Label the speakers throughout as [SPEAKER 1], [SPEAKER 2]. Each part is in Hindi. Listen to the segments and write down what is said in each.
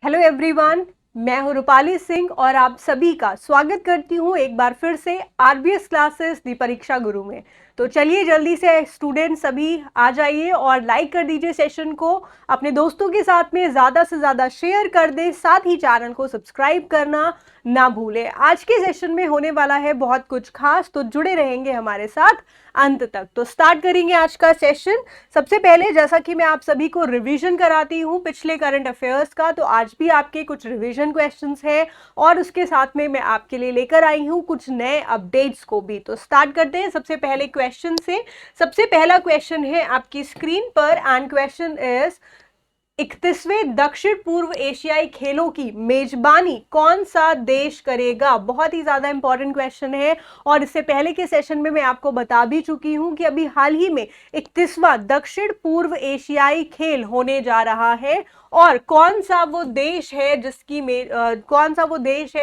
[SPEAKER 1] हेलो एवरीवन, मैं हूं रूपाली सिंह और आप सभी का स्वागत करती हूं एक बार फिर से आरबीएस क्लासेस दी परीक्षा गुरु में। तो चलिए जल्दी से स्टूडेंट सभी आ जाइए और लाइक कर दीजिए सेशन को, अपने दोस्तों के साथ में ज़्यादा से ज़्यादा शेयर कर दें, साथ ही चैनल को सब्सक्राइब करना ना भूलें। आज के सेशन में होने वाला है बहुत कुछ खास, तो जुड़े रहेंगे हमारे साथ अंत तक। तो स्टार्ट करेंगे आज का सेशन। सबसे पहले जैसा कि मैं आप सभी को रिवीजन कराती हूँ पिछले करंट अफेयर्स का, तो आज भी आपके कुछ रिवीजन क्वेश्चंस हैं और उसके साथ में मैं आपके लिए लेकर आई हूँ कुछ नए अपडेट्स को भी। तो स्टार्ट करते हैं सबसे पहले क्वेश्चन से। सबसे पहला क्वेश्चन है आपकी स्क्रीन पर एंड क्वेश्चन इज 31वें दक्षिण पूर्व एशियाई खेलों की मेजबानी कौन सा देश करेगा। बहुत ही ज्यादा इंपॉर्टेंट क्वेश्चन है और इससे पहले के सेशन में मैं आपको बता भी चुकी हूं कि अभी हाल ही में 31वां दक्षिण पूर्व एशियाई खेल होने जा रहा है और कौन सा वो देश है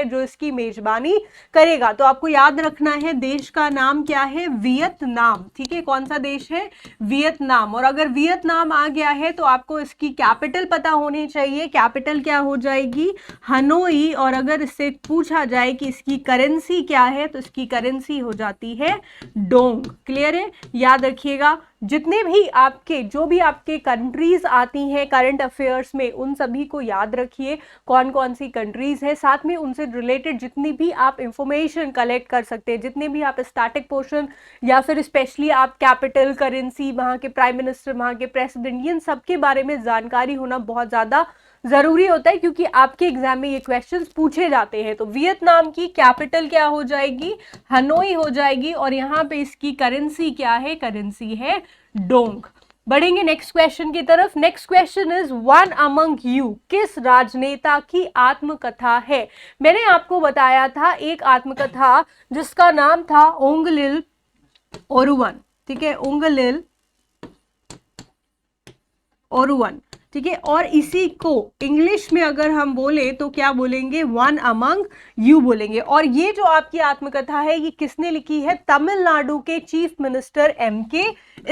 [SPEAKER 1] जो इसकी मेजबानी करेगा। तो आपको याद रखना है देश का नाम क्या है, वियतनाम। ठीक है, कौन सा देश है, वियतनाम। और अगर वियतनाम आ गया है तो आपको इसकी कैपिटल पता होनी चाहिए। कैपिटल क्या हो जाएगी, हनोई। और अगर इससे पूछा जाए कि इसकी करेंसी क्या है तो इसकी करेंसी हो जाती है डोंग। क्लियर है, याद रखिएगा। जितने भी आपके कंट्रीज आती हैं करंट अफेयर्स में, उन सभी को याद रखिए कौन कौन सी कंट्रीज है, साथ में उनसे रिलेटेड जितनी भी आप इंफॉर्मेशन कलेक्ट कर सकते हैं, जितने भी आप स्टैटिक पोर्शन या फिर स्पेशली आप कैपिटल, करेंसी, वहाँ के प्राइम मिनिस्टर, वहाँ के प्रेसिडेंट, इन सब के बारे में जानकारी होना बहुत ज़्यादा जरूरी होता है क्योंकि आपके एग्जाम में ये क्वेश्चंस पूछे जाते हैं। तो वियतनाम की कैपिटल क्या हो जाएगी, हनोई हो जाएगी। और यहाँ पे इसकी करेंसी क्या है, करेंसी है डोंग। बढ़ेंगे नेक्स्ट क्वेश्चन की तरफ। Next question is one among you किस राजनेता की आत्मकथा है। मैंने आपको बताया था एक आत्मकथा जिसका नाम था ओंगलिल ओरुवन। ठीक है, ओंगलिल ओरुवन। ठीक है, और इसी को इंग्लिश में अगर हम बोले तो क्या बोलेंगे, वन अमंग यू बोलेंगे। और ये जो आपकी आत्मकथा है ये किसने लिखी है, तमिलनाडु के चीफ मिनिस्टर एमके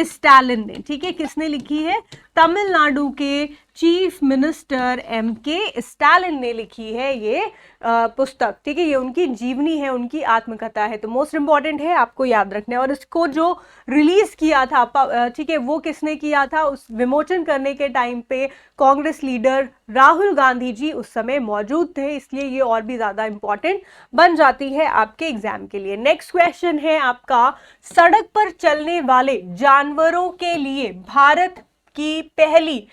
[SPEAKER 1] स्टालिन ने। ठीक है, किसने लिखी है, तमिलनाडु के चीफ मिनिस्टर एमके स्टालिन ने लिखी है ये पुस्तक। ठीक है, ये उनकी जीवनी है, उनकी आत्मकथा है। तो मोस्ट इंपॉर्टेंट है, आपको याद रखना है। और इसको जो रिलीज किया था, ठीक है, वो किसने किया था, उस विमोचन करने के टाइम पे कांग्रेस लीडर राहुल गांधी जी उस समय मौजूद थे, इसलिए ये और भी ज्यादा इंपॉर्टेंट बन जाती है आपके एग्जाम के लिए। नेक्स्ट क्वेश्चन है आपका, सड़क पर चलने वाले जानवरों के लिए भारत की पहली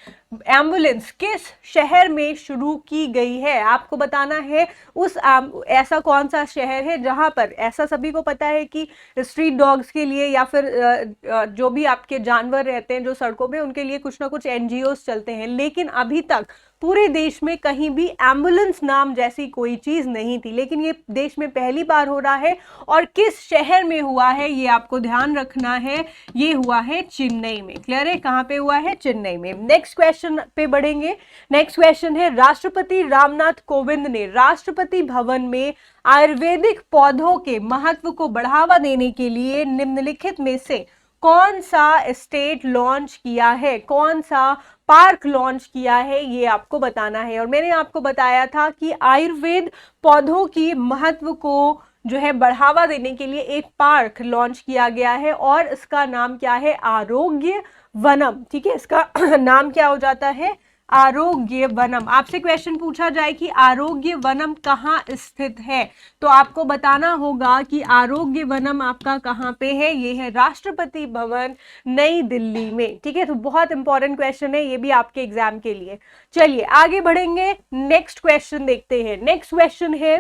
[SPEAKER 1] एम्बुलेंस किस शहर में शुरू की गई है। आपको बताना है ऐसा कौन सा शहर है जहां पर, ऐसा सभी को पता है कि स्ट्रीट डॉग्स के लिए या फिर जो भी आपके जानवर रहते हैं जो सड़कों पे, उनके लिए कुछ ना कुछ एनजीओस चलते हैं, लेकिन अभी तक पूरे देश में कहीं भी एम्बुलेंस नाम जैसी कोई चीज नहीं थी। लेकिन ये देश में पहली बार हो रहा है और किस शहर में हुआ है ये आपको ध्यान रखना है। ये हुआ है चेन्नई में। क्लियर है, कहां पे हुआ है, चेन्नई में। नेक्स्ट क्वेश्चन पे बढ़ेंगे। नेक्स्ट क्वेश्चन है, राष्ट्रपति रामनाथ कोविंद ने राष्ट्रपति भवन में आयुर्वेदिक पौधों के महत्व को बढ़ावा देने के लिए निम्नलिखित में से कौन सा स्टेट लॉन्च किया है, कौन सा पार्क लॉन्च किया है, ये आपको बताना है। और मैंने आपको बताया था कि आयुर्वेद पौधों की महत्व को जो है बढ़ावा देने के लिए एक पार्क लॉन्च किया गया है और इसका नाम क्या है, आरोग्य वनम। ठीक है, इसका नाम क्या हो जाता है, आरोग्य वनम। आपसे क्वेश्चन पूछा जाए कि आरोग्य वनम कहाँ स्थित है, तो आपको बताना होगा कि आरोग्य वनम आपका कहाँ पे है, ये है राष्ट्रपति भवन, नई दिल्ली में। ठीक है, तो बहुत इंपॉर्टेंट क्वेश्चन है ये भी आपके एग्जाम के लिए। चलिए आगे बढ़ेंगे, नेक्स्ट क्वेश्चन देखते हैं। नेक्स्ट क्वेश्चन है,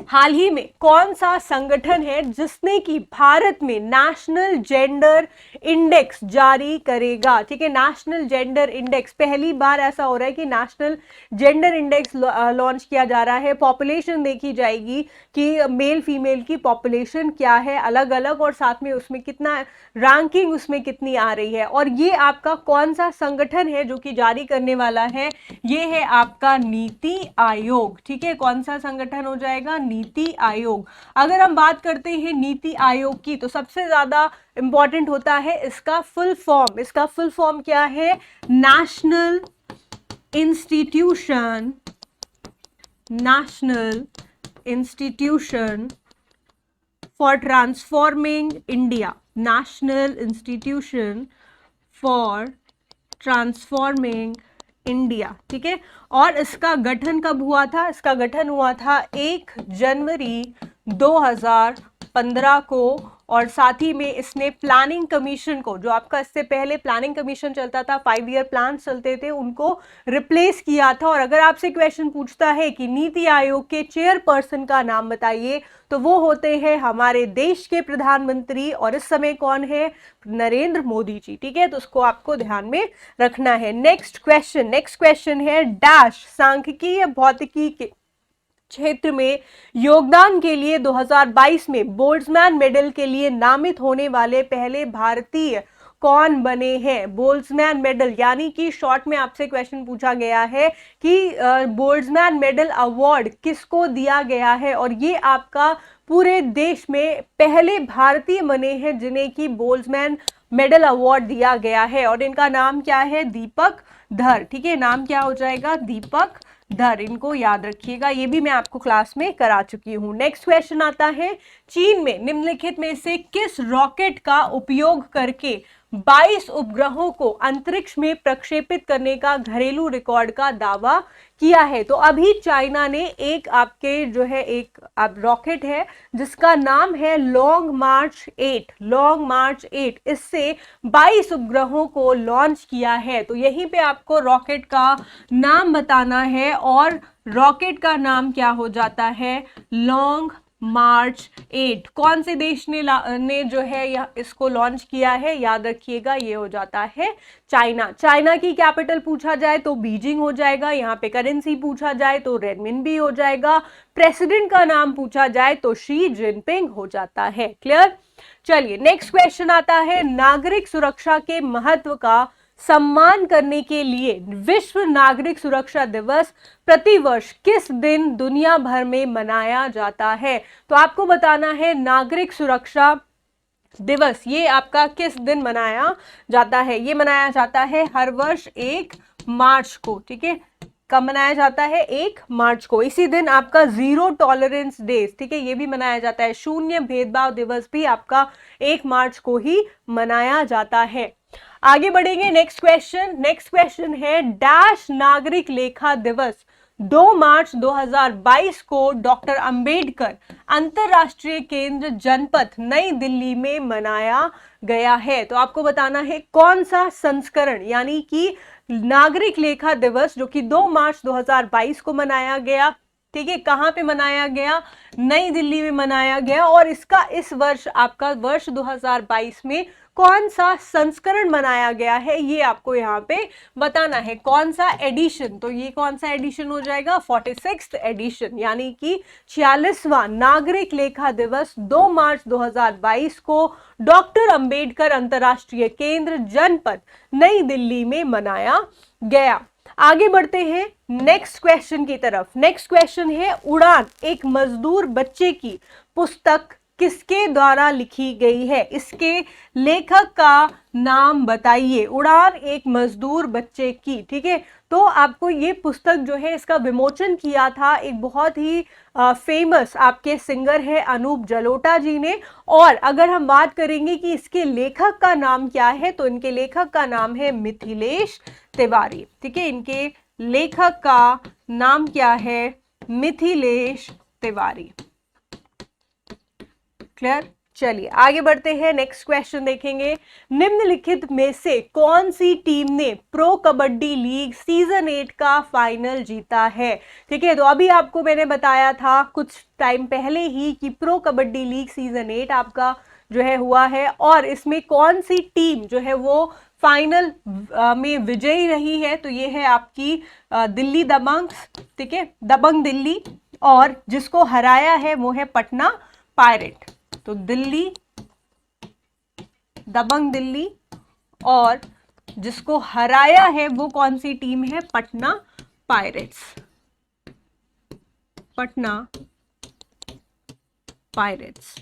[SPEAKER 1] हाल ही में कौन सा संगठन है जिसने कि भारत में नेशनल जेंडर इंडेक्स जारी करेगा। ठीक है, नेशनल जेंडर इंडेक्स, पहली बार ऐसा हो रहा है कि नेशनल जेंडर इंडेक्स लॉन्च किया जा रहा है। पॉपुलेशन देखी जाएगी कि मेल फीमेल की पॉपुलेशन क्या है अलग अलग, और साथ में उसमें कितना रैंकिंग उसमें कितनी आ रही है। और ये आपका कौन सा संगठन है जो कि जारी करने वाला है, ये है आपका नीति आयोग। ठीक है, कौन सा संगठन हो जाएगा, नीति आयोग। अगर हम बात करते हैं नीति आयोग की तो सबसे ज्यादा इंपॉर्टेंट होता है इसका फुल फॉर्म। इसका फुल फॉर्म क्या है, national institution, national institution for transforming India, national institution for transforming India, ठीक है। और इसका गठन कब हुआ था? इसका गठन हुआ था 1 जनवरी 2015 को, और साथ ही में इसने प्लानिंग कमीशन को, जो आपका इससे पहले प्लानिंग कमीशन चलता था, 5 ईयर प्लान चलते थे, उनको रिप्लेस किया था। और अगर आपसे क्वेश्चन पूछता है कि नीति आयोग के चेयरपर्सन का नाम बताइए, तो वो होते हैं हमारे देश के प्रधानमंत्री, और इस समय कौन है? नरेंद्र मोदी जी, ठीक है। तो उसको आपको ध्यान में रखना है। नेक्स्ट क्वेश्चन है डैश सांख्यिकी या भौतिकी के क्षेत्र में योगदान के लिए 2022 में बोल्ट्जमैन मेडल के लिए नामित होने वाले पहले भारतीय कौन बने हैं? बोल्ट्जमैन मेडल, यानी कि शॉर्ट में आपसे क्वेश्चन पूछा गया है कि बोल्ट्जमैन मेडल अवार्ड किसको दिया गया है, और ये आपका पूरे देश में पहले भारतीय बने हैं जिन्हें कि बोल्ट्जमैन मेडल अवार्ड दिया गया है, और इनका नाम क्या है? दीपक धर, ठीक है। नाम क्या हो जाएगा? दीपक धर, इनको याद रखिएगा, ये भी मैं आपको क्लास में करा चुकी हूं। नेक्स्ट क्वेश्चन आता है, चीन में निम्नलिखित में से किस रॉकेट का उपयोग करके 22 उपग्रहों को अंतरिक्ष में प्रक्षेपित करने का घरेलू रिकॉर्ड का दावा किया है? तो अभी चाइना ने एक आपके जो है एक रॉकेट है जिसका नाम है लॉन्ग मार्च 8, इससे 22 उपग्रहों को लॉन्च किया है। तो यहीं पे आपको रॉकेट का नाम बताना है, और रॉकेट का नाम क्या हो जाता है? लॉन्ग मार्च 8। कौन से देश ने जो है इसको लॉन्च किया है? याद रखिएगा, ये हो जाता है चाइना। चाइना की कैपिटल पूछा जाए तो बीजिंग हो जाएगा, यहाँ पे करेंसी पूछा जाए तो रेनमिनबी हो जाएगा, प्रेसिडेंट का नाम पूछा जाए तो शी जिनपिंग हो जाता है। क्लियर? चलिए नेक्स्ट क्वेश्चन आता है, नागरिक सुरक्षा के महत्व का सम्मान करने के लिए विश्व नागरिक सुरक्षा दिवस प्रतिवर्ष किस दिन दुनिया भर में मनाया जाता है? तो आपको बताना है नागरिक सुरक्षा दिवस ये आपका किस दिन मनाया जाता है? ये मनाया जाता है हर वर्ष 1 मार्च को, ठीक है। कब मनाया जाता है? 1 मार्च को। इसी दिन आपका जीरो टॉलरेंस डे, ठीक है, ये भी मनाया जाता है। शून्य भेदभाव दिवस भी आपका 1 मार्च को ही मनाया जाता है। आगे बढ़ेंगे, नेक्स्ट क्वेश्चन है डैश नागरिक लेखा दिवस 2 मार्च 2022 को डॉक्टर अंबेडकर अंतरराष्ट्रीय केंद्र जनपथ नई दिल्ली में मनाया गया है। तो आपको बताना है कौन सा संस्करण, यानी कि नागरिक लेखा दिवस जो कि 2 मार्च 2022 को मनाया गया, ठीक है। कहां पे मनाया गया? नई दिल्ली में मनाया गया। और इसका इस वर्ष आपका वर्ष 2022 में कौन सा संस्करण मनाया गया है, ये आपको यहाँ पे बताना है। कौन सा एडिशन? तो ये कौन सा एडिशन हो जाएगा? 46th एडिशन, यानी कि 46वां नागरिक लेखा दिवस 2 मार्च 2022 को डॉक्टर अंबेडकर अंतरराष्ट्रीय केंद्र जनपथ नई दिल्ली में मनाया गया। आगे बढ़ते हैं नेक्स्ट क्वेश्चन की तरफ। नेक्स्ट क्वेश्चन है उड़ान एक मजदूर बच्चे की पुस्तक किसके द्वारा लिखी गई है? इसके लेखक का नाम बताइए। उड़ान एक मजदूर बच्चे की, ठीक है। तो आपको ये पुस्तक जो है इसका विमोचन किया था एक बहुत ही फेमस आपके सिंगर है अनूप जलोटा जी ने। और अगर हम बात करेंगे कि इसके लेखक का नाम क्या है, तो इनके लेखक का नाम है मिथिलेश तिवारी, ठीक है। इनके लेखक का नाम क्या है? मिथिलेश तिवारी। क्लियर? चलिए आगे बढ़ते हैं, नेक्स्ट क्वेश्चन देखेंगे। निम्नलिखित में से कौन सी टीम ने प्रो कबड्डी लीग सीजन 8 का फाइनल जीता है? ठीक है, तो अभी आपको मैंने बताया था कुछ टाइम पहले ही कि प्रो कबड्डी लीग सीजन 8 आपका जो है हुआ है, और इसमें कौन सी टीम जो है वो फाइनल में विजयी रही है? तो ये है आपकी दिल्ली दबंग, ठीक है, दबंग दिल्ली, और जिसको हराया है वो है पटना पायरेट। तो दिल्ली, दबंग दिल्ली, और जिसको हराया है वो कौन सी टीम है? Patna pirates, Patna pirates.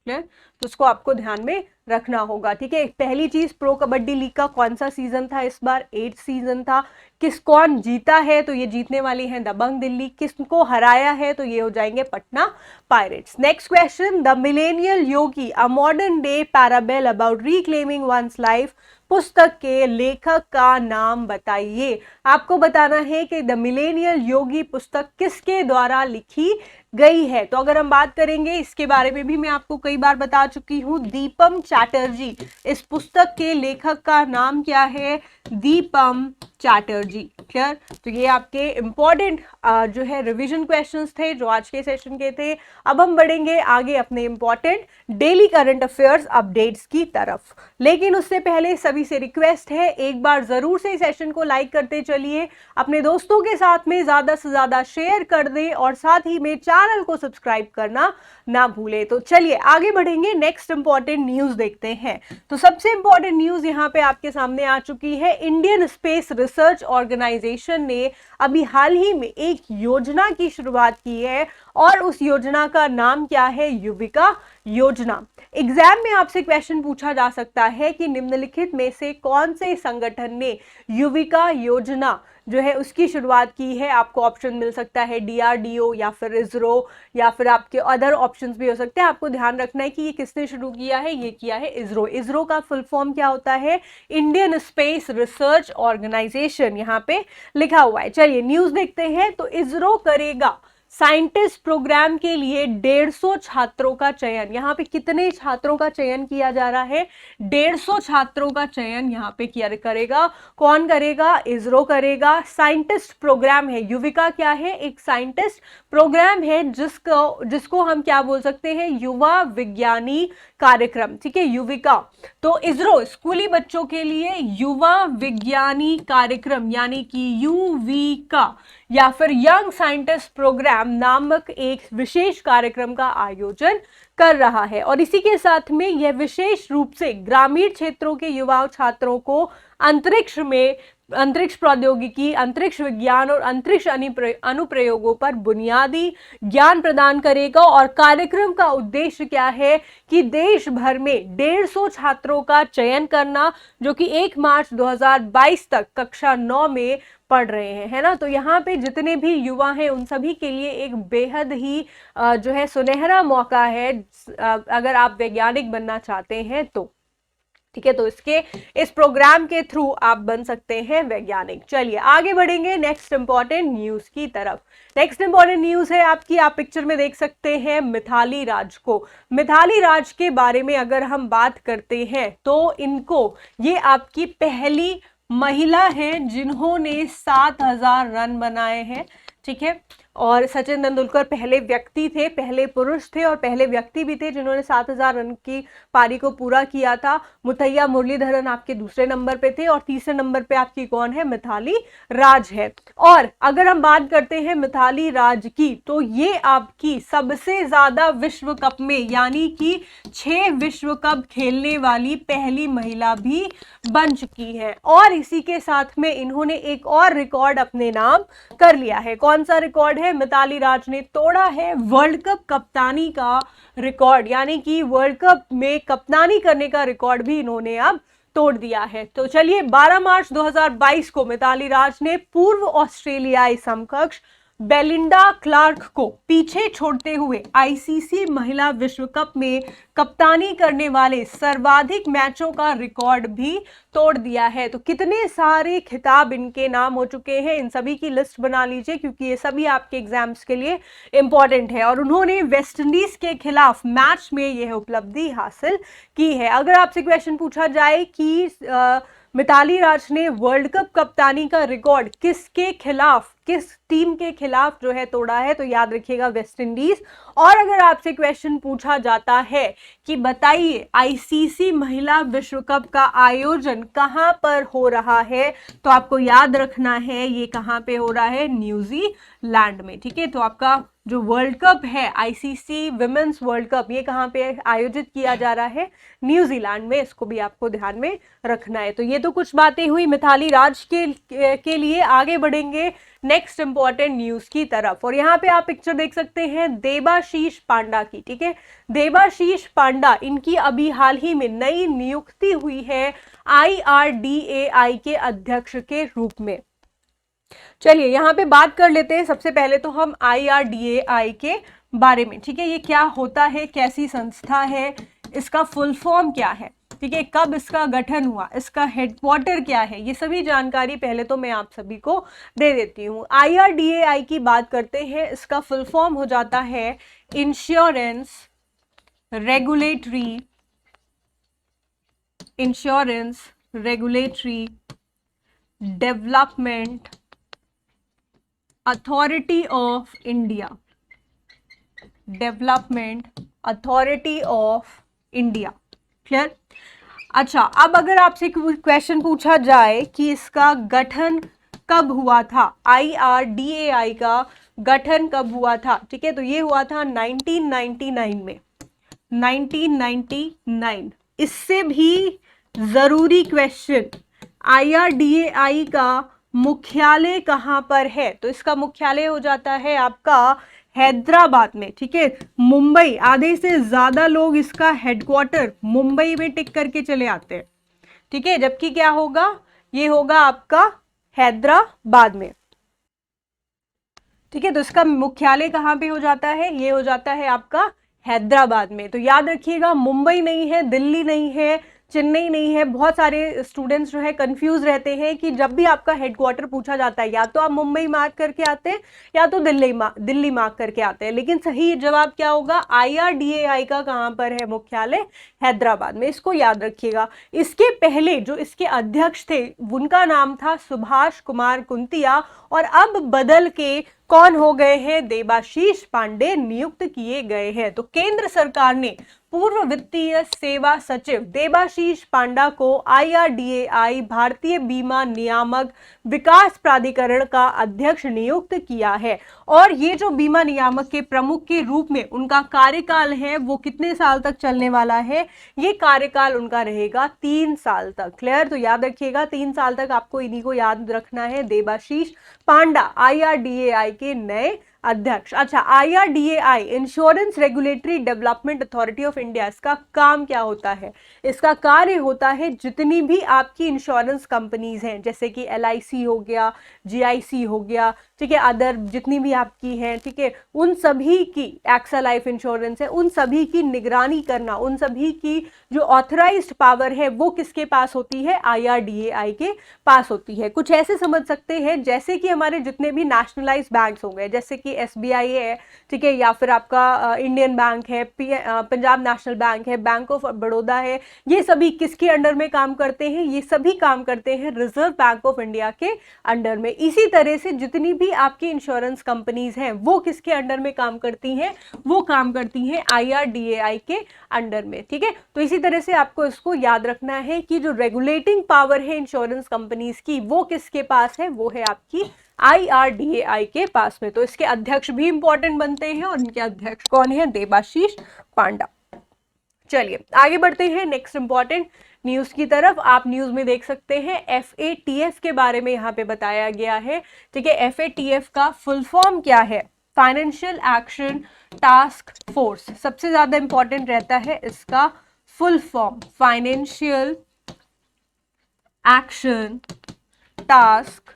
[SPEAKER 1] Clear? तो उसको आपको ध्यान में रखना होगा। ठीक है, पहली चीज, प्रो कबड्डी लीग का कौन सा सीजन था इस बार? 8 सीजन था। कौन जीता है? तो ये जीतने वाली है दबंग दिल्ली। किसको हराया है? तो ये हो जाएंगे Patna pirates. Next question, the millennial Yogi, a modern day parable about reclaiming one's life, पुस्तक के लेखक का नाम बताइए। आपको बताना है कि द मिलेनियल योगी पुस्तक किसके द्वारा लिखी गई है। तो अगर हम बात करेंगे, इसके बारे में भी मैं आपको कई बार बता चुकी हूं, दीपम चैटर्जी। इस पुस्तक के लेखक का नाम क्या है? दीपम चैटर्जी। क्लियर? तो ये आपके इंपॉर्टेंट जो है रिवीजन क्वेश्चंस थे जो आज के सेशन के थे। अब हम बढ़ेंगे आगे अपने important daily current affairs updates की तरफ, लेकिन उससे पहले सभी से रिक्वेस्ट है, एक बार जरूर से इस सेशन को लाइक करते चलिए, अपने दोस्तों के साथ में ज्यादा से ज्यादा शेयर कर दें और साथ ही में चैनल को सब्सक्राइब करना ना भूले। तो चलिए आगे बढ़ेंगे, नेक्स्ट इंपॉर्टेंट न्यूज देखते हैं। तो सबसे इंपॉर्टेंट न्यूज यहां पे आपके सामने आ चुकी है। इंडियन स्पेस रिसर्च ऑर्गेनाइजेशन ने अभी हाल ही में एक योजना की शुरुआत की है और उस योजना का नाम क्या है? युविका योजना। एग्जाम में आपसे क्वेश्चन पूछा जा सकता है कि निम्नलिखित में से कौन से संगठन ने युविका योजना जो है उसकी शुरुआत की है? आपको ऑप्शन मिल सकता है डीआरडीओ या फिर इसरो या फिर आपके अदर ऑप्शंस भी हो सकते हैं। आपको ध्यान रखना है कि ये किसने शुरू किया है? ये किया है इसरो। इसरो का फुल फॉर्म क्या होता है? इंडियन स्पेस रिसर्च ऑर्गेनाइजेशन, यहाँ पे लिखा हुआ है। चलिए न्यूज देखते हैं। तो इसरो करेगा साइंटिस्ट प्रोग्राम के लिए 150 छात्रों का चयन। यहाँ पे कितने छात्रों का चयन किया जा रहा है? 150 छात्रों का चयन यहाँ पे किया करेगा। कौन करेगा? इसरो करेगा। साइंटिस्ट प्रोग्राम है, युविका क्या है? एक साइंटिस्ट प्रोग्राम है जिसको हम क्या बोल सकते हैं? युवा विज्ञानी कार्यक्रम। ठीक है, युविका। तो इसरो स्कूली बच्चों के लिए युवा विज्ञानी कार्यक्रम यानी कि युविका या फिर यंग साइंटिस्ट प्रोग्राम नामक एक विशेष कार्यक्रम का आयोजन कर रहा है और इसी के साथ में यह विशेष रूप से ग्रामीण क्षेत्रों के युवा छात्रों को अंतरिक्ष में, अंतरिक्ष प्रौद्योगिकी, अंतरिक्ष विज्ञान और अंतरिक्ष अनुप्रयोगों पर बुनियादी ज्ञान प्रदान करेगा। और कार्यक्रम का उद्देश्य क्या है? कि देश भर में 150 छात्रों का चयन करना जो कि 1 मार्च 2022 तक कक्षा 9 में पढ़ रहे हैं, है ना। तो यहाँ पे जितने भी युवा हैं उन सभी के लिए एक बेहद ही जो है सुनहरा मौका है अगर आप वैज्ञानिक बनना चाहते हैं तो। ठीक है, तो इस प्रोग्राम के थ्रू आप बन सकते हैं वैज्ञानिक। चलिए आगे बढ़ेंगे नेक्स्ट इंपॉर्टेंट न्यूज की तरफ। नेक्स्ट इंपॉर्टेंट न्यूज है आपकी, आप पिक्चर में देख सकते हैं मिताली राज को। मिताली राज के बारे में अगर हम बात करते हैं तो ये आपकी पहली महिला है जिन्होंने 7000 रन बनाए हैं। ठीक है, और सचिन तेंदुलकर पहले व्यक्ति थे, पहले पुरुष थे और पहले व्यक्ति भी थे जिन्होंने 7000 रन की पारी को पूरा किया था। मुथैया मुरलीधरन आपके दूसरे नंबर पे थे और तीसरे नंबर पे आपकी कौन है? मिताली राज है। और अगर हम बात करते हैं मिताली राज की तो ये आपकी सबसे ज्यादा विश्व कप में यानी कि 6 विश्व कप खेलने वाली पहली महिला भी बन चुकी है। और इसी के साथ में इन्होंने एक और रिकॉर्ड अपने नाम कर लिया है। कौन सा रिकॉर्ड है? मिताली राज ने तोड़ा है वर्ल्ड कप कप्तानी का रिकॉर्ड, यानी कि वर्ल्ड कप में कप्तानी करने का रिकॉर्ड भी इन्होंने अब तोड़ दिया है। तो चलिए 12 मार्च 2022 को मिताली राज ने पूर्व ऑस्ट्रेलियाई समकक्ष बेलिंडा क्लार्क को पीछे छोड़ते हुए आईसीसी महिला विश्व कप में कप्तानी करने वाले सर्वाधिक मैचों का रिकॉर्ड भी तोड़ दिया है। तो कितने सारे खिताब इनके नाम हो चुके हैं, इन सभी की लिस्ट बना लीजिए क्योंकि ये सभी आपके एग्जाम्स के लिए इंपॉर्टेंट है। और उन्होंने वेस्ट इंडीज के खिलाफ मैच में यह उपलब्धि हासिल की है। अगर आपसे क्वेश्चन पूछा जाए कि मिताली राज ने वर्ल्ड कप कप्तानी का रिकॉर्ड किसके खिलाफ, किस टीम के खिलाफ जो है तोड़ा है, तो याद रखिएगा वेस्ट इंडीज। और अगर आपसे क्वेश्चन पूछा जाता है कि बताइए आईसीसी महिला विश्व कप का आयोजन कहां पर हो रहा है, तो आपको याद रखना है ये कहां पे हो रहा है? न्यूजीलैंड में। ठीक है, तो आपका जो वर्ल्ड कप है आईसीसी विमेंस वर्ल्ड कप, ये कहां पे आयोजित किया जा रहा है? न्यूजीलैंड में। इसको भी आपको ध्यान में रखना है। तो ये तो कुछ बातें हुई मिताली राज के लिए। आगे बढ़ेंगे नेक्स्ट इंपॉर्टेंट न्यूज की तरफ। और यहाँ पे आप पिक्चर देख सकते हैं देबाशीष पांडा की, ठीक है, देबाशीष पांडा, इनकी अभी हाल ही में नई नियुक्ति हुई है IRDAI के अध्यक्ष के रूप में। चलिए यहाँ पे बात कर लेते हैं सबसे पहले तो हम IRDAI के बारे में, ठीक है, ये क्या होता है, कैसी संस्था है, इसका फुल फॉर्म क्या है, ठीक है, कब इसका गठन हुआ, इसका हेडक्वार्टर क्या है, ये सभी जानकारी पहले तो मैं आप सभी को दे देती हूँ। IRDAI की बात करते हैं, इसका फुल फॉर्म हो जाता है insurance regulatory development authority of India, clear. अच्छा, अब अगर आपसे क्वेश्चन पूछा जाए कि इसका गठन कब हुआ था, IRDAI का गठन कब हुआ था, ठीक है, तो ये हुआ था 1999 में, 1999। इससे भी जरूरी क्वेश्चन, IRDAI का मुख्यालय कहां पर है, तो इसका मुख्यालय हो जाता है आपका हैदराबाद में, ठीक है, मुंबई, आधे से ज्यादा लोग इसका हेडक्वार्टर मुंबई में टिक करके चले आते हैं, ठीक है, जबकि क्या होगा, ये होगा आपका हैदराबाद में, ठीक है, तो इसका मुख्यालय कहां पे हो जाता है, ये हो जाता है आपका हैदराबाद में। तो याद रखिएगा, मुंबई नहीं है, दिल्ली नहीं है, चेन्नई नहीं है। बहुत सारे स्टूडेंट्स जो है कंफ्यूज रहते हैं कि जब भी आपका हेडक्वार्टर पूछा जाता है या तो आप मुंबई मार्क करके आते हैं या तो दिल्ली मार्क करके आते हैं, लेकिन सही जवाब क्या होगा, IRDAI का कहां पर है मुख्यालय, हैदराबाद में, इसको याद रखिएगा। इसके पहले जो इसके अध्यक्ष थे उनका नाम था सुभाष कुमार कुंतिया, और अब बदल के कौन हो गए हैं, देबाशीष पांडे नियुक्त किए गए हैं। तो केंद्र सरकार ने पूर्व वित्तीय सेवा सचिव देबाशीष पांडा को IRDAI भारतीय बीमा नियामक विकास प्राधिकरण का अध्यक्ष नियुक्त किया है। और ये जो बीमा नियामक के प्रमुख के रूप में उनका कार्यकाल है वो कितने साल तक चलने वाला है, ये कार्यकाल उनका रहेगा 3 साल तक, क्लियर। तो याद रखिएगा 3 साल तक आपको इन्हीं को याद रखना है, देबाशीष पांडा IRDAI के नए अध्यक्ष। अच्छा, IRDAI insurance regulatory development authority of India, इसका काम क्या होता है, इसका कार्य होता है जितनी भी आपकी इंश्योरेंस कंपनीज हैं, जैसे कि LIC हो गया, GIC हो गया, ठीक है, अदर जितनी भी आपकी हैं, ठीक है, उन सभी की, एक्सा लाइफ इंश्योरेंस है, उन सभी की निगरानी करना, उन सभी की जो ऑथराइज्ड पावर है वो किसके पास होती है, IRDAI के पास होती है। कुछ ऐसे समझ सकते हैं जैसे कि हमारे जितने भी नेशनलाइज बैंक्स हो गए, जैसे कि SBI है, ठीक है, या फिर आपका इंडियन बैंक है, पंजाब नेशनल बैंक है, बैंक ऑफ बड़ौदा है, ये सभी किसके अंडर में काम करते हैं, ये सभी काम करते हैं रिजर्व बैंक ऑफ इंडिया के अंडर में। इसी तरह से जितनी भी आपकी इंश्योरेंस कंपनीज हैं वो किसके अंडर में काम करती हैं, वो काम करती हैं IRDAI के अंडर में, ठीक है। तो इसी तरह से आपको इसको याद रखना है कि जो रेगुलेटिंग पावर है इंश्योरेंस कंपनीज की वो किसके पास है, वो है आपकी IRDAI के पास में। तो इसके अध्यक्ष भी इंपॉर्टेंट बनते हैं और इनके अध्यक्ष कौन है, देबाशीष पांडा। चलिए आगे बढ़ते हैं नेक्स्ट इंपॉर्टेंट न्यूज की तरफ। आप न्यूज में देख सकते हैं FATF के बारे में यहाँ पे बताया गया है, ठीक है। FATF का फुल फॉर्म क्या है, फाइनेंशियल एक्शन टास्क फोर्स, सबसे ज्यादा इंपॉर्टेंट रहता है इसका full form, financial action task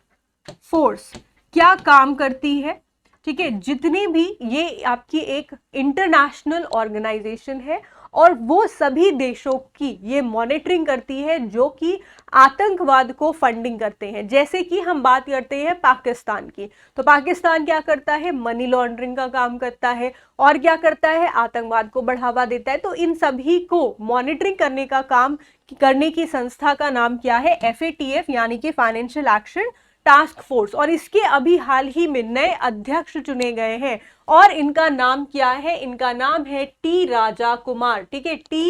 [SPEAKER 1] force. क्या काम करती है, ठीक है, जितनी भी ये आपकी एक इंटरनेशनल ऑर्गेनाइजेशन है और वो सभी देशों की ये मॉनिटरिंग करती है जो कि आतंकवाद को फंडिंग करते हैं। जैसे कि हम बात करते हैं पाकिस्तान की, तो पाकिस्तान क्या करता है, मनी लॉन्ड्रिंग का काम करता है और क्या करता है, आतंकवाद को बढ़ावा देता है। तो इन सभी को मॉनिटरिंग करने का काम करने की संस्था का नाम क्या है, FATF, यानी कि फाइनेंशियल एक्शन टास्क फोर्स। और इसके अभी हाल ही में नए अध्यक्ष चुने गए हैं और इनका नाम क्या है, इनका नाम है T राजा कुमार, ठीक है, T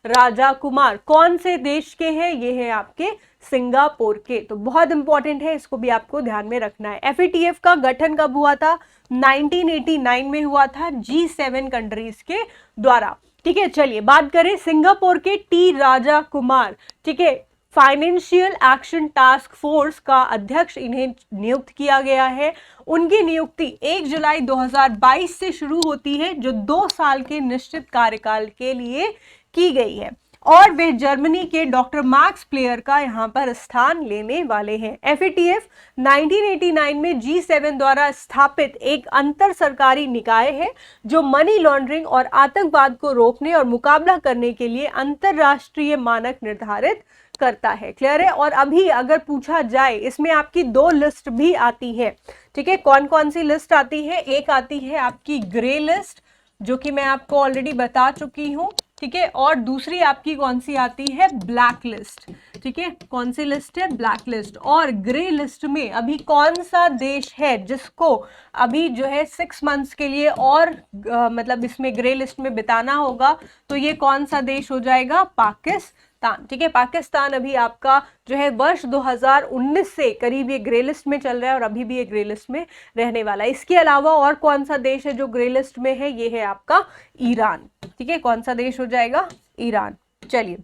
[SPEAKER 1] राजा कुमार। कौन से देश के हैं, ये है आपके सिंगापुर के। तो बहुत इंपॉर्टेंट है, इसको भी आपको ध्यान में रखना है। FATF का गठन कब हुआ था, 1989 में हुआ था G7 कंट्रीज के द्वारा, ठीक है। चलिए बात करें सिंगापुर के T राजा कुमार, ठीक है, फाइनेंशियल एक्शन टास्क फोर्स का अध्यक्ष इन्हें नियुक्त किया गया है। उनकी नियुक्ति 1 जुलाई 2022 से शुरू होती है, जो 2 साल के निश्चित कार्यकाल के लिए की गई है, और वे जर्मनी के डॉक्टर मैक्स प्लेयर का यहां पर स्थान लेने वाले हैं। FATF 1989 में G7 द्वारा स्थापित एक अंतर सरकारी निकाय है जो मनी लॉन्ड्रिंग और आतंकवाद को रोकने और मुकाबला करने के लिए अंतरराष्ट्रीय मानक निर्धारित करता है। क्लियर है? और अभी अगर पूछा जाए, इसमें आपकी 2 लिस्ट भी आती है। ठीक है, कौन कौन सी लिस्ट आती है? एक आती है आपकी ग्रे लिस्ट, जो कि मैं आपको ऑलरेडी बता चुकी हूं। ठीक है, और दूसरी आपकी कौन सी आती है? Black list. ठीक है, कौन सी लिस्ट है? Black list. और ग्रे लिस्ट में अभी कौन सा देश है जिसको अभी जो है 6 मंथ्स के लिए और मतलब इसमें ग्रे लिस्ट में बिताना होगा, तो ये कौन सा देश हो जाएगा? पाकिस्तान। ठीक है, पाकिस्तान अभी आपका जो है वर्ष 2019 से करीब ये ग्रे लिस्ट में चल रहा है और अभी भी ये ग्रे लिस्ट में रहने वाला है। इसके अलावा और कौन सा देश है जो ग्रे लिस्ट में है? ये है आपका ईरान। ठीक है, कौन सा देश हो जाएगा? ईरान। चलिए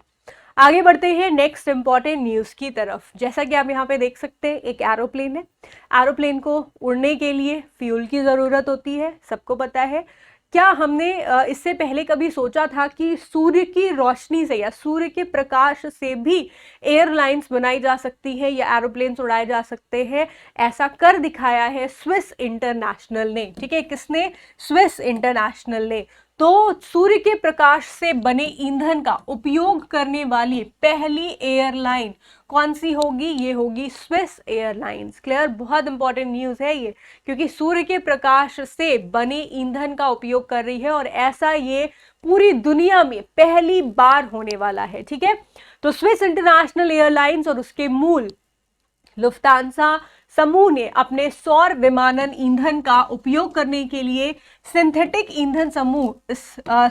[SPEAKER 1] आगे बढ़ते हैं नेक्स्ट इंपॉर्टेंट न्यूज की तरफ। जैसा कि आप यहाँ पे देख सकते हैं, एक एरोप्लेन है। एरोप्लेन को उड़ने के लिए फ्यूल की जरूरत होती है, सबको पता है। क्या हमने इससे पहले कभी सोचा था कि सूर्य की रोशनी से या सूर्य के प्रकाश से भी एयरलाइंस बनाई जा सकती है या एरोप्लेन्स उड़ाए जा सकते हैं? ऐसा कर दिखाया है स्विस इंटरनेशनल ने। ठीक है, किसने? स्विस इंटरनेशनल ने। तो सूर्य के प्रकाश से बने ईंधन का उपयोग करने वाली पहली एयरलाइन कौन सी होगी? ये होगी स्विस एयरलाइंस। क्लियर? बहुत इंपॉर्टेंट न्यूज है ये, क्योंकि सूर्य के प्रकाश से बने ईंधन का उपयोग कर रही है और ऐसा ये पूरी दुनिया में पहली बार होने वाला है। ठीक है, तो स्विस इंटरनेशनल एयरलाइंस और उसके मूल लुफ्तांसा समूह ने अपने सौर विमानन ईंधन का उपयोग करने के लिए सिंथेटिक ईंधन समूह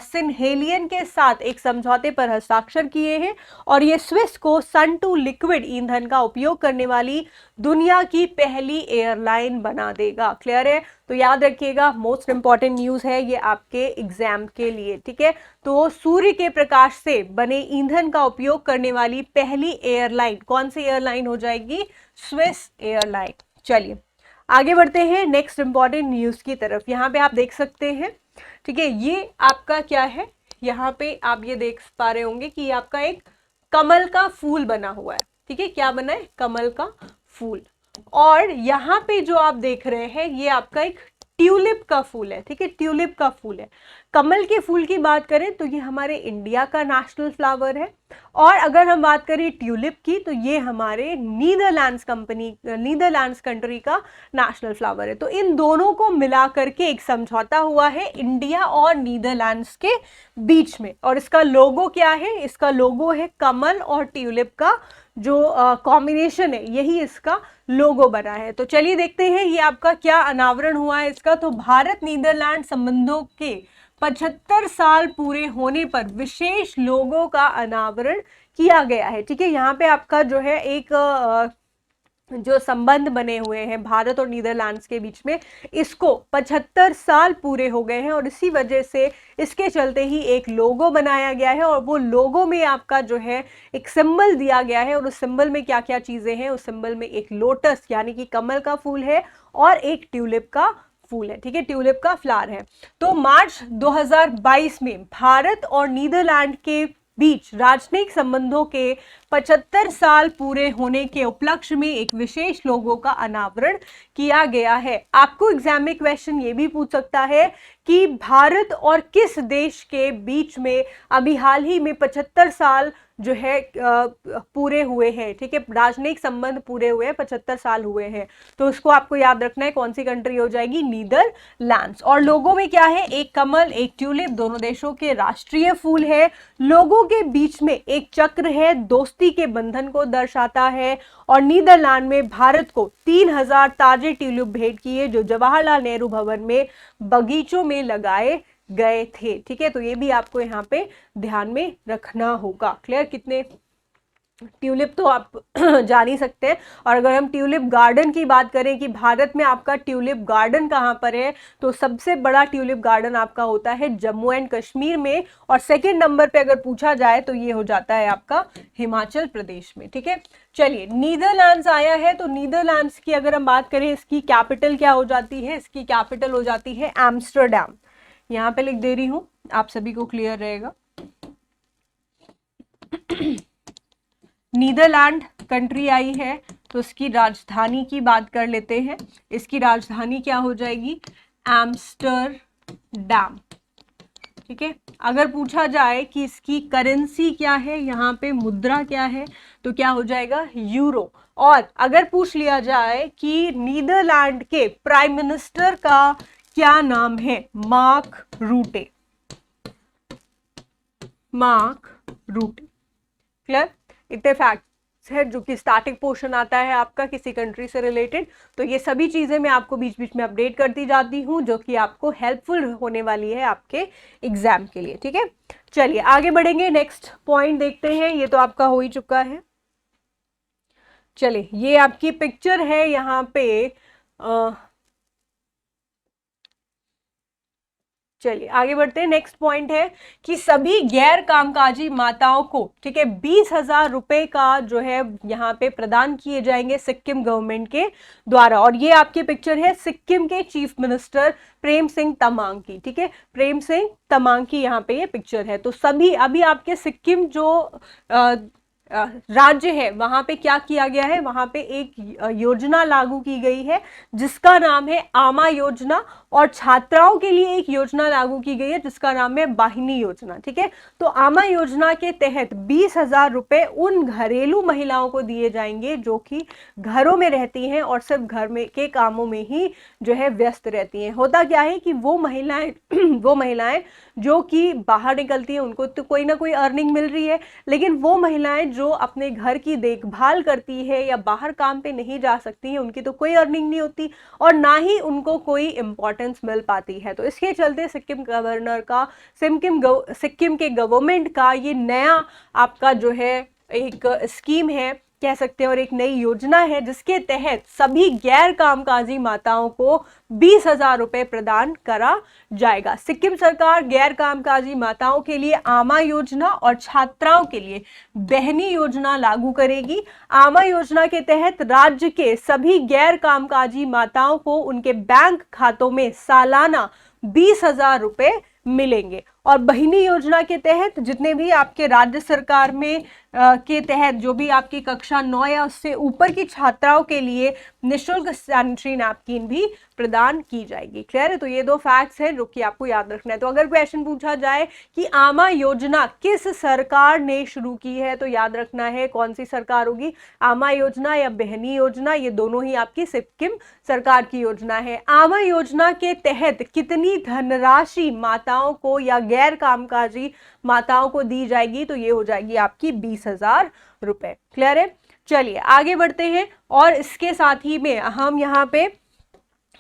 [SPEAKER 1] सिनहेलियन के साथ एक समझौते पर हस्ताक्षर किए हैं और ये स्विस को सन टू लिक्विड ईंधन का उपयोग करने वाली दुनिया की पहली एयरलाइन बना देगा। क्लियर है? तो याद रखिएगा, मोस्ट इंपॉर्टेंट न्यूज है ये आपके एग्जाम के लिए। ठीक है, तो सूर्य के प्रकाश से बने ईंधन का उपयोग करने वाली पहली एयरलाइन कौन सी एयरलाइन हो जाएगी? Swiss airline. चलिए आगे बढ़ते हैं नेक्स्ट इंपॉर्टेंट न्यूज की तरफ। यहाँ पे आप देख सकते हैं, ठीक है, ये आपका क्या है? यहाँ पे आप ये देख पा रहे होंगे कि आपका एक कमल का फूल बना हुआ है। ठीक है, क्या बना है? कमल का फूल। और यहाँ पे जो आप देख रहे हैं ये आपका एक ट्यूलिप का फूल है। ठीक है, ट्यूलिप का फूल है। कमल के फूल की बात करें तो ये हमारे इंडिया का नेशनल फ्लावर है, और अगर हम बात करें ट्यूलिप की तो ये हमारे नीदरलैंड्स कंट्री का नेशनल फ्लावर है। तो इन दोनों को मिला करके एक समझौता हुआ है इंडिया और नीदरलैंड्स के बीच में, और इसका लोगो क्या है? इसका लोगो है कमल और ट्यूलिप का जो कॉम्बिनेशन है, यही इसका लोगो बना है। तो चलिए देखते हैं ये आपका क्या अनावरण हुआ है इसका। तो भारत नीदरलैंड संबंधों के 75 साल पूरे होने पर विशेष लोगो का अनावरण किया गया है। ठीक है, यहाँ पे आपका जो है एक जो संबंध बने हुए हैं भारत और नीदरलैंड्स के बीच में, इसको 75 साल पूरे हो गए हैं और इसी वजह से इसके चलते ही एक लोगो बनाया गया है, और वो लोगो में आपका जो है एक सिंबल दिया गया है, और उस सिंबल में क्या क्या चीजें हैं? उस सिंबल में एक लोटस यानी कि कमल का फूल है और एक ट्यूलिप का फूल है। ठीक है, ट्यूलिप का फ्लावर है। तो मार्च 2022 में भारत और नीदरलैंड के बीच राजनयिक संबंधों के 75 साल पूरे होने के उपलक्ष्य में एक विशेष लोगो का अनावरण किया गया है। आपको एग्जाम में क्वेश्चन ये भी पूछ सकता है कि भारत और किस देश के बीच में अभी हाल ही में 75 साल जो है पूरे हुए हैं। ठीक है, राजनयिक संबंध पूरे हुए हैं, 75 साल हुए हैं, तो उसको आपको याद रखना है। कौन सी कंट्री हो जाएगी? नीदरलैंड्स। और लोगो में क्या है? एक कमल, एक ट्यूलिप, दोनों देशों के राष्ट्रीय फूल है। लोगो के बीच में एक चक्र है, दोस्ती के बंधन को दर्शाता है, और नीदरलैंड में भारत को 3000 ताजे ट्यूलिप भेंट किए जो जवाहरलाल नेहरू भवन में बगीचों में लगाए गए थे। ठीक है, तो ये भी आपको यहाँ पे ध्यान में रखना होगा। क्लियर? कितने ट्यूलिप तो आप जान ही सकते हैं। और अगर हम ट्यूलिप गार्डन की बात करें कि भारत में आपका ट्यूलिप गार्डन कहाँ पर है, तो सबसे बड़ा ट्यूलिप गार्डन आपका होता है जम्मू एंड कश्मीर में, और सेकंड नंबर पे अगर पूछा जाए तो ये हो जाता है आपका हिमाचल प्रदेश में। ठीक है, चलिए नीदरलैंड्स आया है, तो नीदरलैंड्स की अगर हम बात करें, इसकी कैपिटल क्या हो जाती है, इसकी कैपिटल हो जाती है एम्स्टरडैम। यहाँ पे लिख दे रही हूँ, आप सभी को क्लियर रहेगा। नीदरलैंड कंट्री आई है, तो इसकी राजधानी की बात कर लेते हैं। इसकी राजधानी क्या हो जाएगी, एम्स्टरडैम। ठीक है, अगर पूछा जाए कि इसकी करेंसी क्या है, यहाँ पे मुद्रा क्या है, तो क्या हो जाएगा, यूरो। और अगर पूछ लिया जाए कि नीदरलैंड के प्राइम मिनिस्टर का क्या नाम है, मार्क रूटे। मार्क रूटे। क्लियर, इतने फैक्ट्स है जो कि स्टैटिक पोर्शन आता है आपका किसी कंट्री से रिलेटेड। तो ये सभी चीजें मैं आपको बीच बीच में अपडेट करती जाती हूँ, जो कि आपको हेल्पफुल होने वाली है आपके एग्जाम के लिए। ठीक है, चलिए आगे बढ़ेंगे, नेक्स्ट पॉइंट देखते हैं। ये तो आपका हो ही चुका है। चलिए, ये आपकी पिक्चर है यहाँ पे। चलिए आगे बढ़ते हैं। नेक्स्ट पॉइंट है कि सभी गैर कामकाजी माताओं को, ठीक है, 20,000 रुपए का जो है यहाँ पे प्रदान किए जाएंगे सिक्किम गवर्नमेंट के द्वारा। और ये आपकी पिक्चर है सिक्किम के चीफ मिनिस्टर प्रेम सिंह तमांग की। ठीक है, प्रेम सिंह तमांग की यहाँ पे ये पिक्चर है। तो सभी अभी आपके सिक्किम जो राज्य है, वहां पे क्या किया गया है, वहां पे एक योजना लागू की गई है जिसका नाम है आमा योजना, और छात्राओं के लिए एक योजना लागू की गई है जिसका नाम है वाहिनी योजना। ठीक है, तो आमा योजना के तहत 20,000 रुपए उन घरेलू महिलाओं को दिए जाएंगे जो कि घरों में रहती हैं और सिर्फ घर में के कामों में ही जो है व्यस्त रहती हैं। होता क्या है कि वो महिलाएं वो महिलाएं जो कि बाहर निकलती हैं, उनको तो कोई ना कोई अर्निंग मिल रही है, लेकिन वो महिलाएं जो अपने घर की देखभाल करती है या बाहर काम पे नहीं जा सकती हैं, उनकी तो कोई अर्निंग नहीं होती और ना ही उनको कोई इंपॉर्टेंस मिल पाती है। तो इसके चलते सिक्किम गवर्नर का, सिक्किम के गवर्नमेंट का ये नया आपका जो है एक स्कीम है कह सकते हैं, और एक नई योजना है जिसके तहत सभी गैर कामकाजी माताओं को 20,000 रुपए प्रदान करा जाएगा। सिक्किम सरकार गैर कामकाजी माताओं के लिए आमा योजना और छात्राओं के लिए बहनी योजना लागू करेगी। आमा योजना के तहत राज्य के सभी गैर कामकाजी माताओं को उनके बैंक खातों में सालाना 20,000 रुपए मिलेंगे। और बहिनी योजना के तहत जितने भी आपके राज्य सरकार में के तहत जो भी आपकी कक्षा 9 या उससे ऊपर की छात्राओं के लिए निःशुल्क सैनिटरी नैपकिन भी प्रदान की जाएगी। क्लियर है, तो ये दो फैक्ट्स हैं जो कि आपको याद रखना है। तो अगर क्वेश्चन पूछा जाए कि आमा योजना किस सरकार ने शुरू की है, तो याद रखना है कौन सी सरकार होगी, आमा योजना या बहनी योजना, ये दोनों ही आपकी सिक्किम सरकार की योजना है। आमा योजना के तहत कितनी धनराशि माताओं को या गैर कामकाजी माताओं को दी जाएगी, तो ये हो जाएगी आपकी 20,000 रुपए। क्लियर है, चलिए आगे बढ़ते हैं। और इसके साथ ही में हम यहाँ पे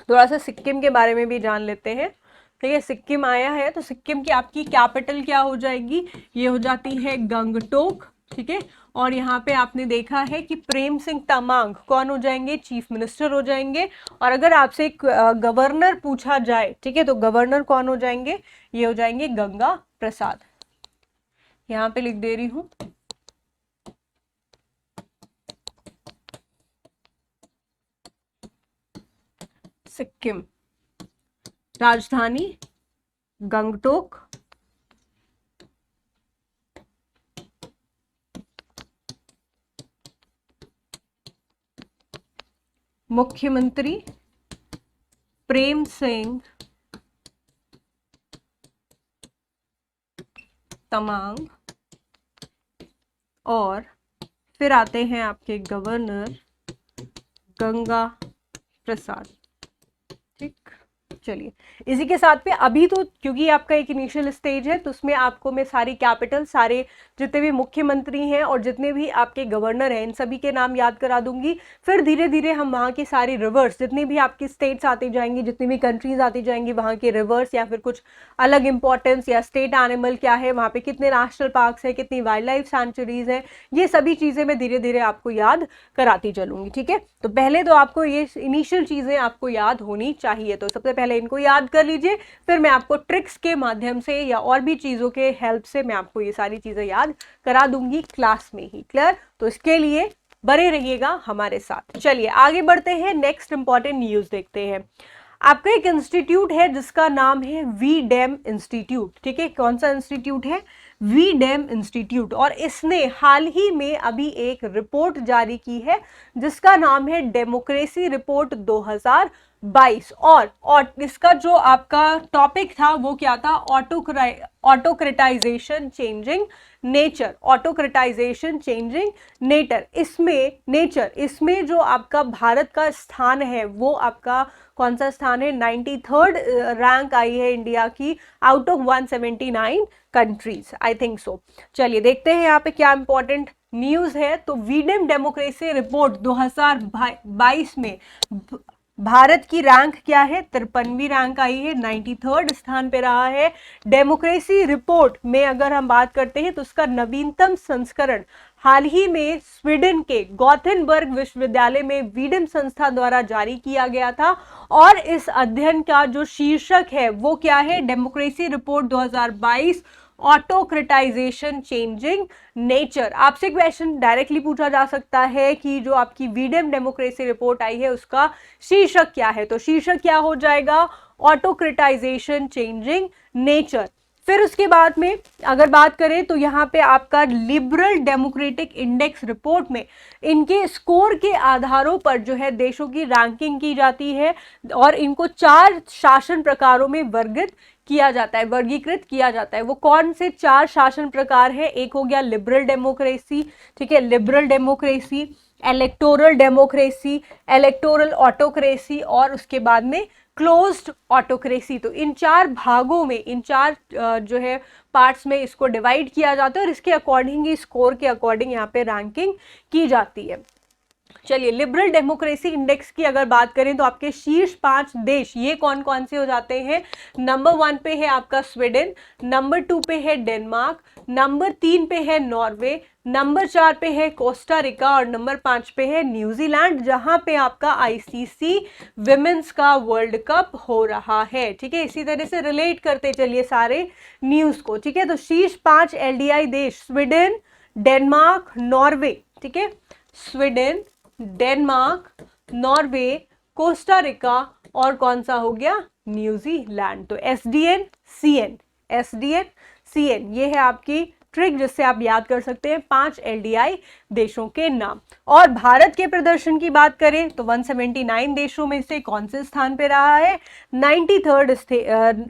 [SPEAKER 1] थोड़ा सा सिक्किम के बारे में भी जान लेते हैं। ठीक है, सिक्किम आया है तो सिक्किम की आपकी कैपिटल क्या हो जाएगी, ये हो जाती है गंगटोक। ठीक है, और यहाँ पे आपने देखा है कि प्रेम सिंह तमांग कौन हो जाएंगे, चीफ मिनिस्टर हो जाएंगे। और अगर आपसे गवर्नर पूछा जाए, ठीक है, तो गवर्नर कौन हो जाएंगे, ये हो जाएंगे गंगा प्रसाद। यहाँ पे लिख दे रही हूँ, सिक्किम राजधानी गंगटोक, मुख्यमंत्री प्रेम सिंह तमांग, और फिर आते हैं आपके गवर्नर गंगा प्रसाद। ठीक, चलिए इसी के साथ में अभी तो क्योंकि आपका एक इनिशियल स्टेज है तो उसमें आपको मैं सारी कैपिटल, सारे जितने भी मुख्यमंत्री हैं और जितने भी आपके गवर्नर हैं इन सभी के नाम याद करा दूंगी। फिर धीरे धीरे हम वहाँ की सारी रिवर्स, जितनी भी आपकी स्टेट्स आती जाएंगी, जितनी भी कंट्रीज आती जाएंगी, वहाँ के रिवर्स या फिर कुछ अलग इंपॉर्टेंस या स्टेट एनिमल क्या है, वहाँ पे कितने नेशनल पार्क्स हैं, कितनी वाइल्ड लाइफ सेंचुरीज हैं, ये सभी चीज़ें मैं धीरे धीरे आपको याद कराती चलूंगी। ठीक है, तो पहले तो आपको ये इनिशियल चीज़ें आपको याद होनी चाहिए, तो सबसे पहले इनको याद कर लीजिए, फिर मैं आपको ट्रिक्स के माध्यम से या और भी चीज़ों के हेल्प से मैं आपको ये सारी चीज़ें याद करा दूंगी क्लास में ही। क्लियर? तो इसके लिए बने रहिएगा हमारे साथ। चलिए आगे बढ़ते हैं, नेक्स्ट इंपॉर्टेंट न्यूज़ देखते हैं। आपका एक इंस्टीट्यूट है जिसका नाम है वी-डेम इंस्टीट्यूट। ठीक है, कौन सा इंस्टीट्यूट है? We-dam institute. और इसने हाल ही में अभी एक रिपोर्ट जारी की है जिसका नाम है डेमोक्रेसी रिपोर्ट 2022। और इसका जो आपका टॉपिक था वो क्या था? Autocratisation changing nature. Autocratisation changing इसमें जो आपका भारत का स्थान है वो आपका कौन सा स्थान है? 93rd रैंक आई है इंडिया की out of 179 countries, I think so. चलिए देखते हैं यहाँ पे क्या इंपॉर्टेंट न्यूज है। तो वी-डेम डेमोक्रेसी रिपोर्ट 2022 में भारत की रैंक क्या है? 53वीं रैंक आई है, 93rd स्थान पे रहा है। डेमोक्रेसी रिपोर्ट में अगर हम बात करते हैं तो उसका नवीनतम संस्करण हाल ही में स्वीडन के गॉथेनबर्ग विश्वविद्यालय में वी-डेम संस्था द्वारा जारी किया गया था। और इस अध्ययन का जो शीर्षक है वो क्या है? Democracy report 2022 autocratisation changing nature. आपसे क्वेश्चन डायरेक्टली पूछा जा सकता है कि जो आपकी वी-डेम डेमोक्रेसी रिपोर्ट आई है उसका शीर्षक क्या है? तो शीर्षक क्या हो जाएगा? Autocratisation changing nature. फिर उसके बाद में अगर बात करें तो यहाँ पे आपका लिबरल डेमोक्रेटिक इंडेक्स रिपोर्ट में इनके स्कोर के आधारों पर जो है देशों की रैंकिंग की जाती है और इनको 4 शासन प्रकारों में वर्गीकृत किया जाता है। वो कौन से 4 शासन प्रकार है? एक हो गया लिबरल डेमोक्रेसी, ठीक है, liberal democracy, electoral democracy, electoral autocracy और उसके बाद में क्लोज्ड ऑटोक्रेसी। तो इन 4 भागों में, इन 4 जो है पार्ट्स में इसको डिवाइड किया जाता है और इसके अकॉर्डिंग ही स्कोर के अकॉर्डिंग यहाँ पे रैंकिंग की जाती है। चलिए लिबरल डेमोक्रेसी इंडेक्स की अगर बात करें तो आपके शीर्ष 5 देश ये कौन कौन से हो जाते हैं? नंबर 1 पे है आपका स्वीडन, नंबर 2 पे है डेनमार्क, नंबर 3 पे है नॉर्वे, नंबर 4 पे है कोस्टा रिका और नंबर 5 पे है न्यूजीलैंड, जहां पे आपका आईसीसी विमेंस का वर्ल्ड कप हो रहा है। ठीक है, इसी तरह से रिलेट करते चलिए सारे न्यूज को। ठीक है, तो शीर्ष 5 एलडीआई देश स्वीडन, डेनमार्क, नॉर्वे, ठीक है, Sweden, Denmark, Norway, Costa Rica और कौन सा हो गया? न्यूजीलैंड। तो एसडीएन सीएन ये है आपकी ट्रिक जिससे आप याद कर सकते हैं 5 एलडीआई देशों के नाम। और भारत के प्रदर्शन की बात करें तो 179 देशों में से कौन से स्थान पे रहा है? 93rd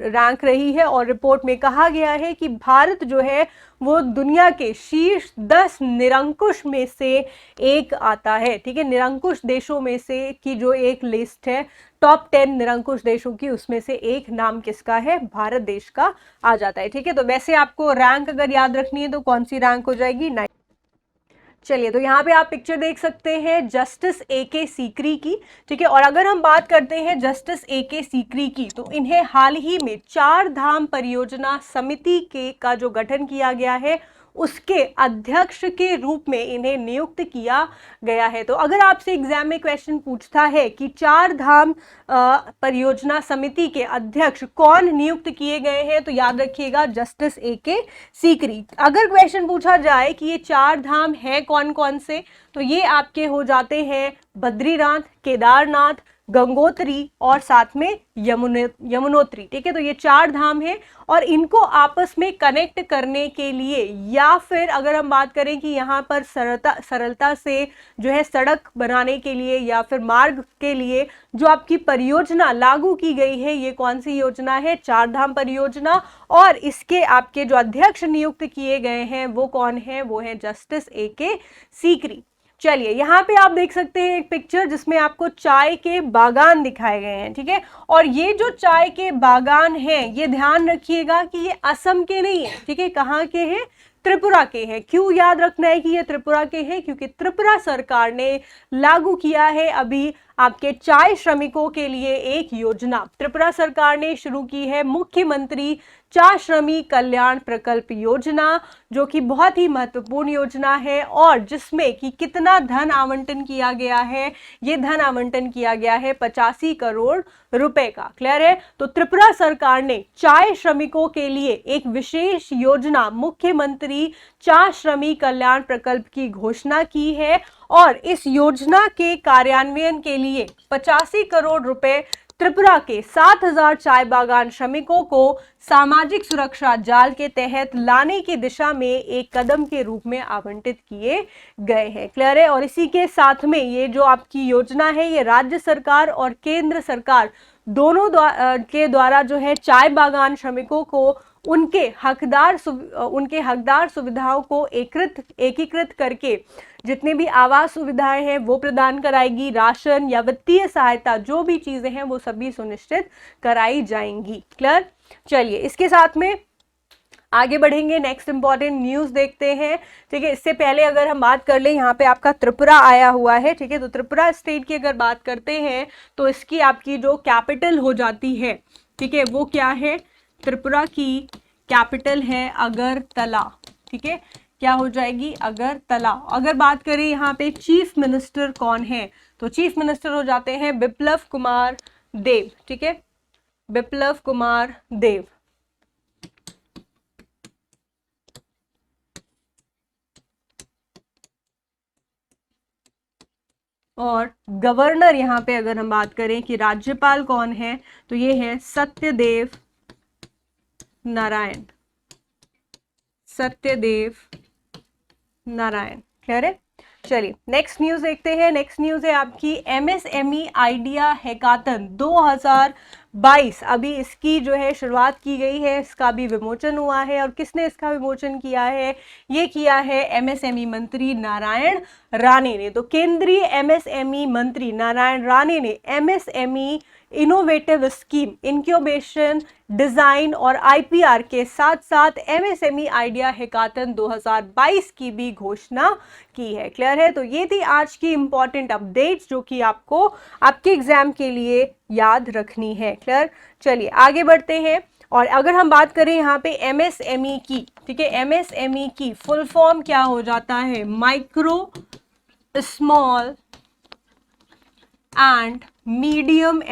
[SPEAKER 1] रैंक रही है। और रिपोर्ट में कहा गया है कि भारत जो है वो दुनिया के शीर्ष 10 निरंकुश में से एक आता है। ठीक है, निरंकुश देशों में से की जो एक लिस्ट है टॉप 10 निरंकुश देशों की, उसमें से एक नाम किसका है? भारत देश का आ जाता है। ठीक है, तो वैसे आपको रैंक अगर याद रखनी है तो कौन सी रैंक हो जाएगी? 9। चलिए तो यहाँ पे आप पिक्चर देख सकते हैं जस्टिस ए.के. सीकरी की। ठीक है, और अगर हम बात करते हैं जस्टिस ए.के. सीकरी की तो इन्हें हाल ही में 4 धाम परियोजना समिति का जो गठन किया गया है उसके अध्यक्ष के रूप में इन्हें नियुक्त किया गया है। तो अगर आपसे एग्जाम में क्वेश्चन पूछता है कि 4 धाम परियोजना समिति के अध्यक्ष कौन नियुक्त किए गए हैं तो याद रखिएगा जस्टिस ए.के. सीकरी। अगर क्वेश्चन पूछा जाए कि ये 4 धाम है कौन कौन से, तो ये आपके हो जाते हैं बद्रीनाथ, केदारनाथ, गंगोत्री और साथ में यमुनोत्री। ठीक है, तो ये 4 धाम हैं और इनको आपस में कनेक्ट करने के लिए या फिर अगर हम बात करें कि यहाँ पर सरलता से जो है सड़क बनाने के लिए या फिर मार्ग के लिए जो आपकी परियोजना लागू की गई है, ये कौन सी योजना है? 4 धाम परियोजना। और इसके आपके जो अध्यक्ष नियुक्त किए गए हैं वो कौन है? वो है जस्टिस ए.के. सीकरी। चलिए यहाँ पे आप देख सकते हैं एक पिक्चर जिसमें आपको चाय के बागान दिखाए गए हैं, ठीक है। और ये जो चाय के बागान हैं, ये ध्यान रखिएगा कि ये असम के नहीं है, ठीक है। कहाँ के हैं? त्रिपुरा के हैं। क्यों याद रखना है कि ये त्रिपुरा के हैं? क्योंकि त्रिपुरा सरकार ने लागू किया है अभी आपके चाय श्रमिकों के लिए एक योजना। त्रिपुरा सरकार ने शुरू की है मुख्यमंत्री चाय श्रमिक कल्याण प्रकल्प योजना, जो कि बहुत ही महत्वपूर्ण योजना है और जिसमें कि कितना धन आवंटन किया गया है? ये धन आवंटन किया गया है 85 करोड़ रुपए का। क्लियर है? तो त्रिपुरा सरकार ने चाय श्रमिकों के लिए एक विशेष योजना मुख्यमंत्री चाय श्रमिक कल्याण प्रकल्प की घोषणा की है और इस योजना के कार्यान्वयन के लिए 85 करोड़ रुपए त्रिपुरा के 7000 चाय बागान श्रमिकों को सामाजिक सुरक्षा जाल के तहत लाने की दिशा में एक कदम के रूप में आवंटित किए गए हैं। क्लियर है? और इसी के साथ में ये जो आपकी योजना है, ये राज्य सरकार और केंद्र सरकार दोनों के द्वारा जो है चाय बागान श्रमिकों को उनके हकदार सुविधाओं को एकीकृत करके जितने भी आवास सुविधाएं हैं वो प्रदान कराएगी। राशन या वित्तीय सहायता जो भी चीजें हैं वो सभी सुनिश्चित कराई जाएंगी। क्लियर? चलिए इसके साथ में आगे बढ़ेंगे, नेक्स्ट इंपॉर्टेंट न्यूज देखते हैं। ठीक है, इससे पहले अगर हम बात कर लें, यहाँ पे आपका त्रिपुरा आया हुआ है। ठीक है, तो त्रिपुरा स्टेट की अगर बात करते हैं तो इसकी आपकी जो कैपिटल हो जाती है, ठीक है, वो क्या है? त्रिपुरा की कैपिटल है अगरतला। ठीक है, क्या हो जाएगी? अगरतला। अगर बात करें यहाँ पे चीफ मिनिस्टर कौन है, तो चीफ मिनिस्टर हो जाते हैं बिप्लब कुमार देव। ठीक है, बिप्लब कुमार देव। और गवर्नर यहाँ पे अगर हम बात करें कि राज्यपाल कौन है, तो ये है सत्यदेव नारायण। सत्यदेव नारायण। क्लियर है? चलिए नेक्स्ट न्यूज देखते हैं। नेक्स्ट न्यूज है आपकी एमएसएमई आइडिया हैकाथन 2022। अभी इसकी जो है शुरुआत की गई है, इसका भी विमोचन हुआ है। और किसने इसका विमोचन किया है? ये किया है एमएसएमई मंत्री नारायण राणे ने। तो केंद्रीय एमएसएमई मंत्री नारायण राणे ने MSME innovative scheme, incubation, design और आईपीआर के साथ साथ एमएसएमई आइडिया हैकाथन 2022 की भी घोषणा की है। क्लियर है? तो ये थी आज की इंपॉर्टेंट अपडेट्स जो कि आपको आपके एग्जाम के लिए याद रखनी है। क्लियर? चलिए आगे बढ़ते हैं। और अगर हम बात करें यहाँ पे एमएसएमई की, ठीक है, एमएसएमई की फुल फॉर्म क्या हो जाता है? Micro, small and medium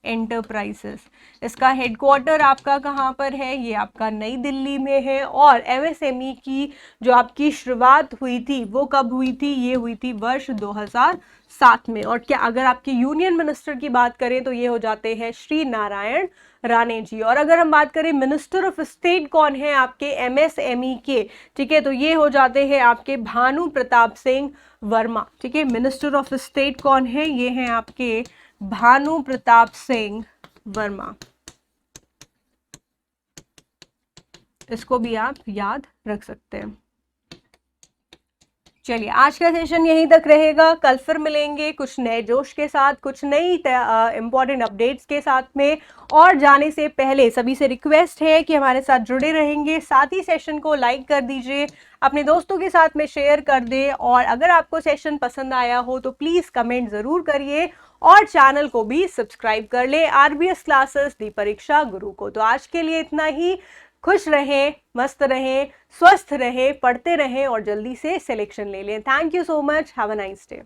[SPEAKER 1] enterprises. इसका हेडक्वार्टर आपका कहाँ पर है? ये आपका नई दिल्ली में है। और एमएसएमई की जो आपकी शुरुआत हुई थी वो कब हुई थी? ये हुई थी वर्ष 2007 में। और क्या अगर आपके यूनियन मिनिस्टर की बात करें तो ये हो जाते हैं श्री नारायण राणे जी। और अगर हम बात करें मिनिस्टर ऑफ स्टेट कौन है आपके एमएसएमई के, ठीक है, तो ये हो जाते हैं आपके भानु प्रताप सिंह वर्मा। ठीक है, मिनिस्टर ऑफ स्टेट कौन है? ये हैं आपके भानु प्रताप सिंह वर्मा। इसको भी आप याद रख सकते हैं। चलिए आज का सेशन यहीं तक रहेगा। कल फिर मिलेंगे कुछ नए जोश के साथ, कुछ नई इंपॉर्टेंट अपडेट्स के साथ में। और जाने से पहले सभी से रिक्वेस्ट है कि हमारे साथ जुड़े रहेंगे, साथ ही सेशन को लाइक कर दीजिए, अपने दोस्तों के साथ में शेयर कर दें। और अगर आपको सेशन पसंद आया हो तो प्लीज़ कमेंट ज़रूर करिए और चैनल को भी सब्सक्राइब कर ले, आरबीएस क्लासेस दी परीक्षा गुरु को। तो आज के लिए इतना ही। खुश रहें, मस्त रहें, स्वस्थ रहें, पढ़ते रहें और जल्दी से सिलेक्शन ले लें। Thank you so much. Have a nice day.